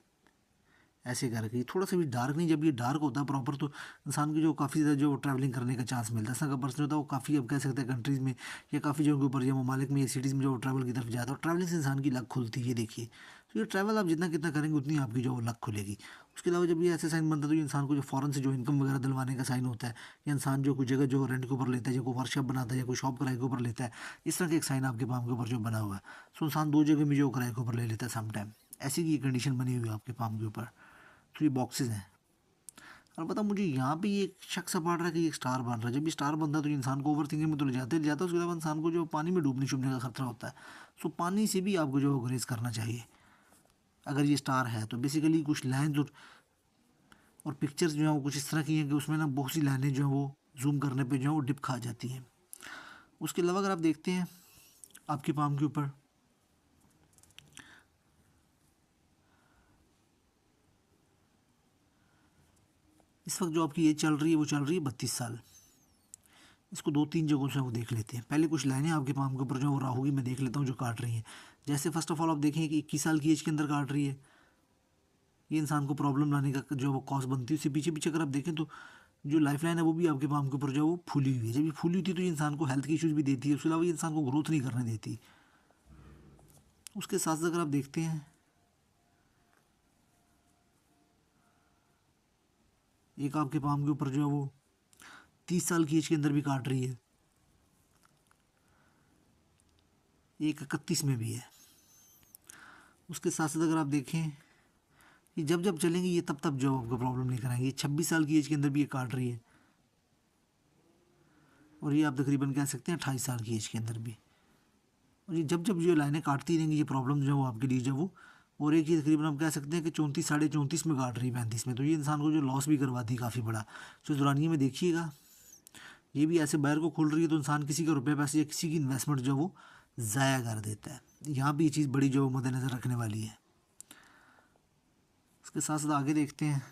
[SPEAKER 1] ऐसे करके। थोड़ा सा भी डार्क नहीं, जब ये डार्क होता है प्रॉपर तो इंसान को जो काफ़ी ज़्यादा जो ट्रैवलिंग करने का चांस मिलता है। ऐसा का पर्सन होता है वो काफ़ी, आप कह सकते हैं कंट्रीज़ में या काफ़ी जगहों के ऊपर या ममालिक में या सिटीज़ में जो ट्रैवल की तरफ जाता है, और ट्रैवलिंग से इंसान की लक खुलती है। ये देखिए, तो ये ट्रैवल आप जितना कितना करेंगे उतनी आपकी जो लक खुलेगी। उसके अलावा जब ये ऐसे साइन बनता है तो ये इंसान को जो फ़ॉरन से जो इनकम वगैरह दिलवाने का साइन होता है, या इंसान जो कोई जगह जो रेंट के ऊपर लेता है, या कोई वर्कशॉप बनाता है या कोई शॉप किराए के ऊपर लेता है, इस तरह का एक साइन आपके पाम के ऊपर जो बना हुआ है। सो इंसान 2 जगह में जो किराए के ऊपर ले लेता है सम टाइम, ऐसी की कंडीशन बनी हुई है आपके पाम के ऊपर। तो ये बॉक्सेस हैं। अलबत्ता मुझे यहाँ पे ये एक शक सा पड़ रहा है कि ये स्टार बन रहा है। जब ये स्टार बनता है तो ये इंसान को ओवर थिंकिंग में तो ले जाता है। उसके अलावा इंसान को जो पानी में डूबने छूबने का खतरा होता है। सो पानी से भी आपको जो गुरेज करना चाहिए अगर ये स्टार है तो। बेसिकली कुछ लाइन्स और पिक्चर्स जो हैं वो कुछ इस तरह की हैं कि उसमें ना बहुत सी लाइनें जो हैं वो जूम करने पर जो है वो डिप खा जाती हैं। उसके अलावा अगर आप देखते हैं आपके पाम के ऊपर, इस वक्त जो आपकी एज चल रही है वो चल रही है 32 साल। इसको 2-3 जगहों से वो देख लेते हैं। पहले कुछ लाइनें आपके पाम के ऊपर जो वो राहु की मैं देख लेता हूँ जो काट रही हैं। जैसे फर्स्ट ऑफ ऑल आप देखें कि 21 साल की एज के अंदर काट रही है। ये इंसान को प्रॉब्लम लाने का जो वो कॉज बनती है। उससे पीछे पीछे अगर आप देखें तो जो लाइफ लाइन है वो भी आपके पाम के ऊपर जो वो फूली हुई है। जब ये फूली होती है तो ये इंसान को हेल्थ की इश्यूज़ भी देती है। उसके अलावा ये इंसान को ग्रोथ नहीं करने देती। उसके साथ साथ अगर आप देखते हैं, एक आपके पाम के ऊपर जो है वो 30 साल की एज के अंदर भी काट रही है, एक 31 में भी है। उसके साथ साथ अगर आप देखें, ये जब जब चलेंगे ये तब तब जो आपको प्रॉब्लम नहीं कराएंगे। 26 साल की एज के अंदर भी ये काट रही है, और ये आप तकरीबन कह सकते हैं 28 साल की एज के अंदर भी। और ये जब जब जो लाइनें काटती रहेंगी ये प्रॉब्लम जो है वो आपके लिए जो वो, और एक ही तकरीबन हम कह सकते हैं कि 34 साढ़े 34 में काट रही है, 35 में। तो ये इंसान को जो लॉस भी करवाती है काफ़ी बड़ा। तो दौरानिए में देखिएगा ये भी ऐसे बाहर को खुल रही है तो इंसान किसी का रुपये पैसे या किसी की इन्वेस्टमेंट जो वो ज़ाया कर देता है। यहाँ भी ये चीज़ बड़ी जो मद्देनज़र रखने वाली है। उसके साथ साथ आगे देखते हैं,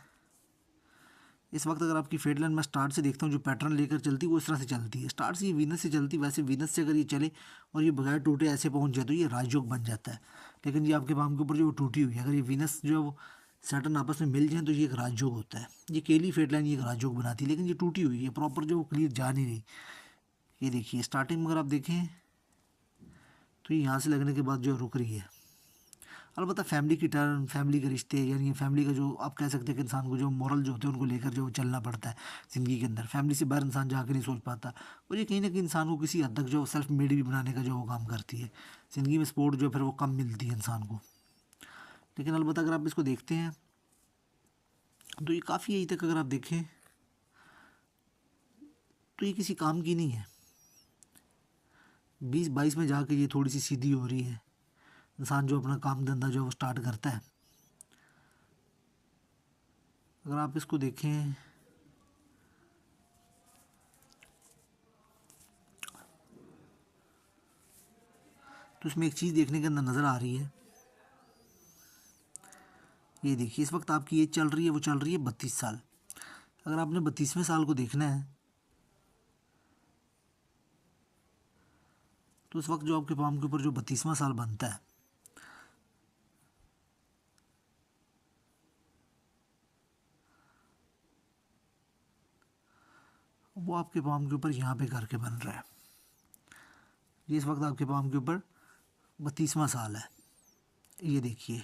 [SPEAKER 1] इस वक्त अगर आपकी फेट लाइन मैं स्टार्ट से देखता हूँ जो पैटर्न लेकर चलती है वो इस तरह से चलती है। स्टार्ट से ये वीनस से चलती है, वैसे वीनस से अगर ये चले और ये बगैर टूटे ऐसे पहुँच जाए तो ये राजयोग बन जाता है। लेकिन ये आपके पाम के ऊपर जो वो टूटी हुई है, अगर ये वीनस जो है वो सैटर्न आपस में मिल जाए तो ये एक राजयोग होता है। ये केली फेट लाइन ये एक राजयोग बनाती है, लेकिन ये टूटी हुई है, प्रॉपर जो क्लियर जा नहीं रही। ये देखिए स्टार्टिंग में अगर आप देखें तो ये यहाँ से लगने के बाद जो रुक रही है। अलबत्ता फैमिली की टर्न, फैमिली के रिश्ते, यानी फैमिली का जो आप कह सकते हैं कि इंसान को जो मॉरल जो होते हैं उनको लेकर जो चलना पड़ता है ज़िंदगी के अंदर। फैमिली से बाहर इंसान जाकर नहीं सोच पाता, और ये कहीं ना कहीं इंसान को किसी हद तक जो सेल्फ मेड भी बनाने का जो वो काम करती है। ज़िंदगी में सपोर्ट जो फिर वो कम मिलती है इंसान को। लेकिन अलबत्ता अगर आप इसको देखते हैं तो ये काफ़ी यही तक अगर आप देखें तो ये किसी काम की नहीं है। 20-22 में जाके ये थोड़ी सी सीधी हो रही है। इंसान जो अपना काम धंधा जो वो स्टार्ट करता है, अगर आप इसको देखें तो इसमें एक चीज़ देखने के अंदर नज़र आ रही है। ये देखिए इस वक्त आपकी एज चल रही है वो चल रही है 32 साल। अगर आपने 32वें साल को देखना है तो उस वक्त जो आपके पाम के ऊपर जो 32वां साल बनता है, वो आपके पाम के ऊपर यहाँ पे करके बन रहा है। ये इस वक्त आपके पाम के ऊपर 32वां साल है। ये देखिए,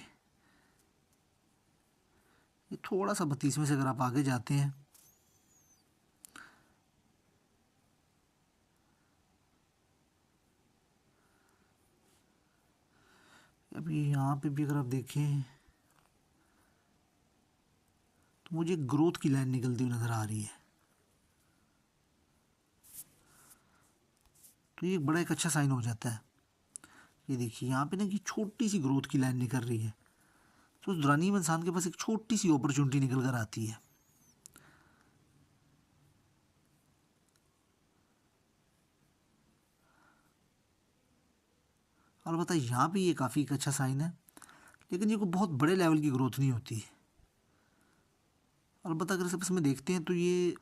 [SPEAKER 1] ये थोड़ा सा 32वें से अगर आप आगे जाते हैं, अभी यहाँ पे भी अगर आप देखें तो मुझे ग्रोथ की लाइन निकलती हुई नज़र आ रही है। तो ये बड़ा एक अच्छा साइन हो जाता है। ये देखिए यहाँ पे ना कि छोटी सी ग्रोथ की लाइन निकल रही है, तो उस दौरानी में इंसान के पास एक छोटी सी अपॉर्चुनिटी निकल कर आती है। और बताइए यहाँ पे ये काफ़ी एक अच्छा साइन है, लेकिन ये कोई बहुत बड़े लेवल की ग्रोथ नहीं होती। अलबत्ता अगर सब इसमें देखते हैं तो ये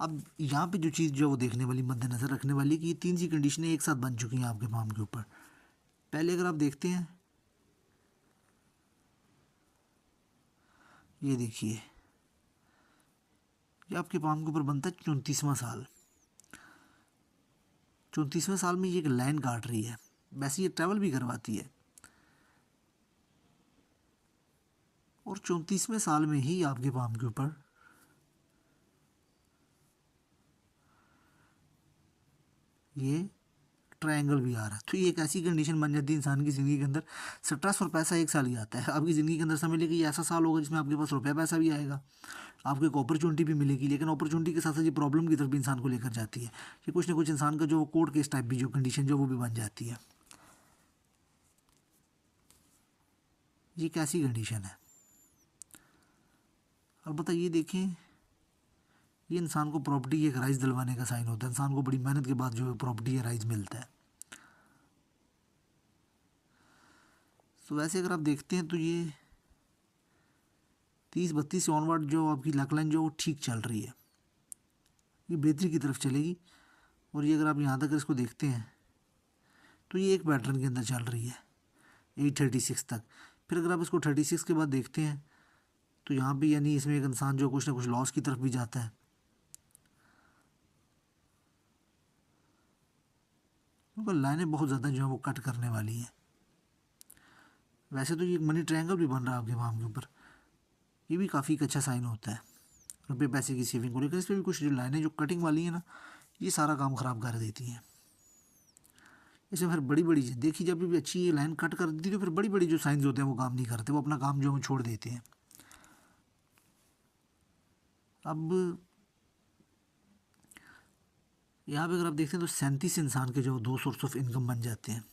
[SPEAKER 1] अब यहाँ पे जो चीज़ जो है वो देखने वाली, मद्देनज़र रखने वाली कि ये 3 सी कंडीशनें एक साथ बन चुकी हैं आपके पाम के ऊपर। पहले अगर आप देखते हैं, ये देखिए, ये आपके पाम के ऊपर बनता है 34वां साल। 34वें साल में ये एक लाइन काट रही है, वैसे ये ट्रैवल भी करवाती है, और 34वें साल में ही आपके पाम के ऊपर ये ट्रायंगल भी आ रहा है। तो ये एक ऐसी कंडीशन बन जाती है इंसान की ज़िंदगी के अंदर, स्ट्रेस और पैसा एक साल ही आता है। आपकी ज़िंदगी के अंदर समझ लीजिए कि ऐसा साल होगा जिसमें आपके पास रुपया पैसा भी आएगा, आपको एक अपॉर्चुनिटी भी मिलेगी, लेकिन अपॉर्चुनिटी के साथ साथ ये प्रॉब्लम की तरफ भी इंसान को लेकर जाती है कि कुछ ना कुछ इंसान का जो कोर्ट केस टाइप भी जो कंडीशन जो वो भी बन जाती है। ये कैसी कंडीशन है? अलबत्ता ये देखें, ये इंसान को प्रॉपर्टी एक राइज दिलवाने का साइन होता है। इंसान को बड़ी मेहनत के बाद जो प्रॉपर्टी है राइज मिलता है। तो वैसे अगर आप देखते हैं तो ये 30-32 से ऑनवर्ड जो आपकी लक लाइन जो वो ठीक चल रही है, ये बेहतरी की तरफ चलेगी। और ये अगर आप यहाँ तक इसको देखते हैं तो ये एक पैटर्न के अंदर चल रही है 836 तक। फिर अगर आप इसको 36 के बाद देखते हैं तो यहाँ भी यानी इसमें एक इंसान जो कुछ ना कुछ लॉस की तरफ भी जाता है, क्योंकि लाइनें बहुत ज़्यादा जो है वो कट करने वाली हैं। वैसे तो ये मनी ट्रायंगल भी बन रहा है आपके पाम के ऊपर, ये भी काफ़ी एक अच्छा साइन होता है रुपये पैसे की सेविंग को लेकर। इस पर भी कुछ जो लाइनें जो कटिंग वाली है ना, ये सारा काम ख़राब कर देती हैं। इसमें फिर बड़ी बड़ी देखिए, जब भी अच्छी ये लाइन कट कर देती है तो फिर बड़ी बड़ी जो साइंस होते हैं वो काम नहीं करते, वो अपना काम जो है छोड़ देते हैं। अब यहाँ पे अगर आप देखते हैं तो 37 इंसान के जो 2 सोर्स ऑफ इनकम बन जाते हैं,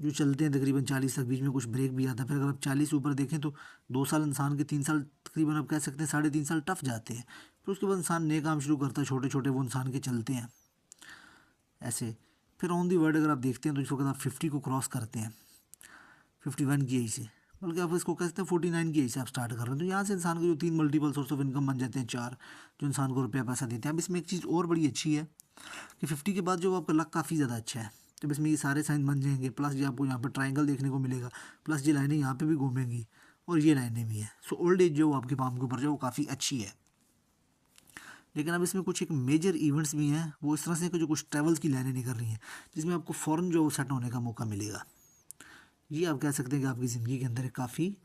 [SPEAKER 1] जो चलते हैं तकरीबन 40 तक, बीच में कुछ ब्रेक भी आता है। फिर अगर आप 40 ऊपर देखें तो 2 साल इंसान के, 3 साल तकरीबन आप कह सकते हैं 3.5 साल टफ जाते हैं। फिर उसके बाद इंसान नए काम शुरू करता है, छोटे छोटे वो इंसान के चलते हैं ऐसे। फिर ऑन दी वर्ड अगर आप देखते हैं तो इस वक्त आप 50 को क्रॉस करते हैं 51 की एज से, बल्कि आप इसको कह सकते हैं 49 की एज से आप स्टार्ट कर रहे हैं। तो यहाँ से इंसान के जो 3 मल्टीपल सोर्स ऑफ इनकम बन जाते हैं, 4 जो इंसान को रुपया पैसा देते हैं। अब इसमें एक चीज़ और बड़ी अच्छी है कि 50 के बाद जो आपका लक काफ़ी ज़्यादा अच्छा है, तो इसमें ये सारे साइन बन जाएंगे, प्लस ये आपको यहाँ पर ट्रायंगल देखने को मिलेगा, प्लस ये लाइनें यहाँ पे भी घूमेंगी और ये लाइनें भी हैं। सो ओल्ड एज जो आपके पाम के ऊपर जो वो काफ़ी अच्छी है। लेकिन अब इसमें कुछ एक मेजर इवेंट्स भी हैं, वो इस तरह से कि जो कुछ ट्रैवल्स की लाइनें निकल रही हैं, जिसमें आपको फ़ौरन जो सेट होने का मौका मिलेगा। ये आप कह सकते हैं कि आपकी ज़िंदगी के अंदर एक काफ़ी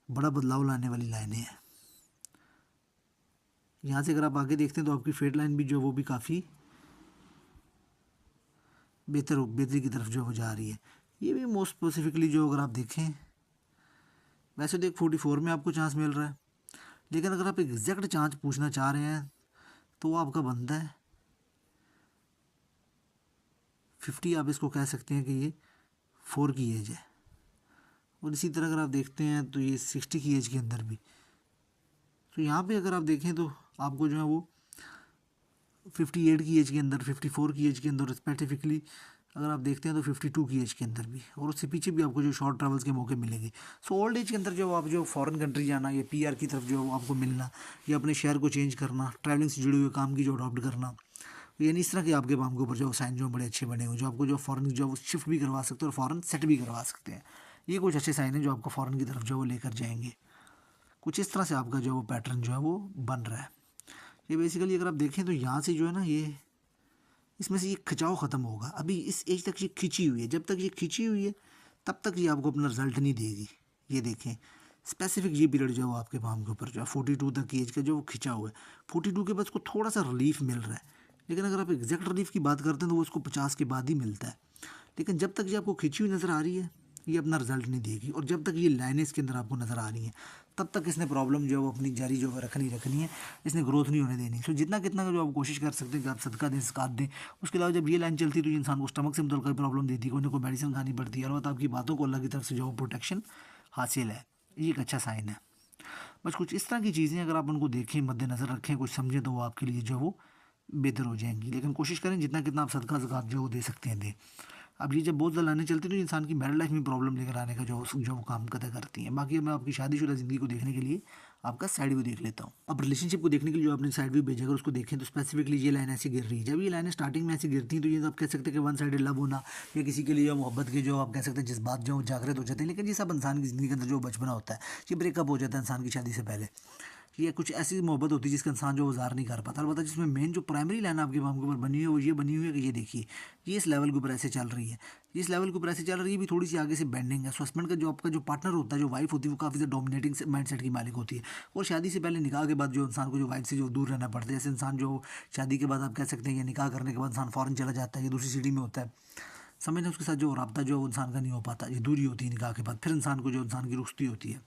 [SPEAKER 1] बड़ा बदलाव लाने वाली लाइनें हैं। यहाँ से अगर आप आगे देखते हैं तो आपकी फेट लाइन भी जो वो भी काफ़ी बेहतरी की तरफ जो वो जा रही है। ये भी मोस्ट स्पेसिफिकली जो अगर आप देखें, वैसे तो एक 44 में आपको चांस मिल रहा है, लेकिन अगर आप एग्जैक्ट चांस पूछना चाह रहे हैं तो वो आपका बनता है 50। आप इसको कह सकते हैं कि ये 4 की एज है। और इसी तरह अगर आप देखते हैं तो ये 60 की एज के अंदर भी। तो यहाँ पे अगर आप देखें तो आपको जो है वो 58 की एज के अंदर, 54 की एज के अंदर स्पेसिफिकली अगर आप देखते हैं तो 52 की एज के अंदर भी, और उससे पीछे भी आपको जो शॉर्ट ट्रैवल्स के मौके मिलेंगे। सो ओल्ड एज के अंदर जो आप जो फॉरेन कंट्री जाना या पीआर की तरफ जो आपको मिलना, या अपने शहर को चेंज करना, ट्रैवलिंग से जुड़े हुए काम की जो अडॉप्ट करना, यानी इस तरह के आपके पाम के ऊपर जो साइन जो बड़े अच्छे बने हुए जो आपको जो फ़ौरन जो वो शिफ्ट भी करवा सकते हैं और फ़ौरन सेट भी करवा सकते हैं। ये कुछ अच्छे साइन है जो आपको फ़ौरन की तरफ जो वो लेकर जाएंगे। कुछ इस तरह से आपका जो वो पैटर्न जो है वो बन रहा है। ये बेसिकली अगर आप देखें तो यहाँ से जो है ना ये इसमें से ये खिंचाव ख़त्म होगा। अभी इस एज तक ये खिंची हुई है, जब तक ये खिंची हुई है तब तक ये आपको अपना रिजल्ट नहीं देगी। ये देखें स्पेसिफिक ये पीरियड जो है वो आपके पाम के ऊपर जो है 42 तक की एज का जो वो खिंचा हुआ है। 42 के बाद उसको थोड़ा सा रिलीफ मिल रहा है, लेकिन अगर आप एग्जैक्ट रिलीफ की बात करते हैं तो वो उसको 50 के बाद ही मिलता है। लेकिन जब तक ये आपको खिंची हुई नज़र आ रही है ये अपना रिजल्ट नहीं देगी, और जब तक ये लाइनें इसके अंदर आपको नज़र आ रही हैं तब तक इसने प्रॉब्लम जो है वो अपनी जारी जो है रखनी है, इसने ग्रोथ नहीं होने देनी। सो जितना कितना जो आप कोशिश कर सकते हैं कि आप सदका दें, ज़कात दें। उसके अलावा जब ये लाइन चलती है तो ये इंसान को स्टमक से मुतल्लिक़ कोई प्रॉब्लम देती है, कोई ना कोई मेडिसिन खानी पड़ती है, अलबत्ता आपकी बातों को अल्लाह की तरफ से जो प्रोटेक्शन हासिल है, ये एक अच्छा साइन है। बस कुछ इस तरह की चीज़ें अगर आप उनको देखें, मद्देनज़र रखें, कुछ समझें तो वो आपके लिए जो वो बेहतर हो जाएंगी। लेकिन कोशिश करें जितना कितना आप सदका ज़कात जो वो दे सकते हैं दें। अब ये जब बहुत ज़्यादा लाइनें चलती हैं तो इंसान की मैरिड लाइफ में प्रॉब्लम लेकर आने का जो वो काम कदा करती हैं। बाकी मैं आपकी शादीशुदा ज़िंदगी को देखने के लिए आपका साइड व्यू देख लेता हूँ। अब रिलेशनशिप को देखने के लिए जो आपने साइड व्यू भेजा अगर उसको देखें तो स्पेसिफिकली ये लाइन ऐसी गिर रही है। जब ये लाइनें स्टार्टिंग में ऐसी गिरती हैं तो ये तो आप कह सकते हैं कि वन साइडेड लव होना या किसी के लिए मोहब्बत के जो आप कह सकते हैं जज्बात जो जागृत हो जाते हैं। लेकिन ये सब इंसान की ज़िंदगी के अंदर जो बचपना होता है ये ब्रेकअप हो जाता है इंसान की शादी से पहले। ये कुछ ऐसी मोहब्बत होती है जिसका इंसान जो गुजार नहीं कर पाता। अलबत्ता जिसमें मेन जो प्राइमरी लाइन आपके पाम के ऊपर बनी हुई है वो ये बनी हुई है कि ये देखिए ये इस लेवल के ऊपर ऐसे चल रही है, ये इस लेवल के ऊपर ऐसे चल रही है, भी थोड़ी सी आगे से बेंडिंग है। सो हस्बैंड का जो आपका जो पार्टनर होता है, जो वाइफ होती है, वो काफ़ी ज़्यादा डोमिनेटिंग माइंड सेट की मालिक होती है। और शादी से पहले निकाह के बाद जो इंसान को जो वाइफ से जो दूर रहना पड़ता है, जैसे इंसान जो शादी के बाद आप कह सकते हैं या निकाह करने के बाद इंसान फ़ौरन चला जाता है या दूसरी सिटी में होता है, समझना उसके साथ जो रब्ता जो इंसान का नहीं हो पाता, ये दूरी होती है निकाह के बाद, फिर इंसान को जो इंसान की रुश्ती होती है।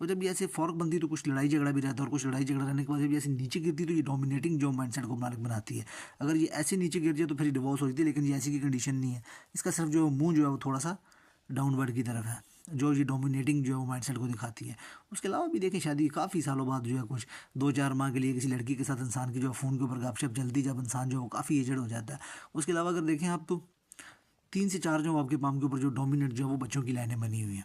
[SPEAKER 1] और जब ये ऐसे फ़र्क बनती है तो कुछ लड़ाई झगड़ा भी रहता है, और कुछ लड़ाई झगड़ा रहने के बाद जब ये ऐसे नीचे गिरती है तो ये डोमिनेटिंग जो माइंडसेट को मालिक बनाती है। अगर ये ऐसे नीचे गिर जाए तो फिर डिवोर्स हो जाती है, लेकिन ये ऐसी की कंडीशन नहीं है। इसका सिर्फ जो मुँह जो है वो थोड़ा सा डाउनवर्ड की तरफ है, जो ये डोमिनेटिंग जो है वो माइंडसेट को दिखाती है। उसके अलावा भी देखें शादी काफ़ी सालों बाद जो है कुछ 2-4 माह के लिए किसी लड़की के साथ इंसान की जो फ़ोन के ऊपर गपशप चलती है, जब इंसान जो है वो काफ़ी एजड हो जाता है। उसके अलावा अगर देखें आप तो 3 से 4 जो आपके पाम के ऊपर जो डोमिनेट जो है वो बच्चों की लाइनें बनी हुई हैं।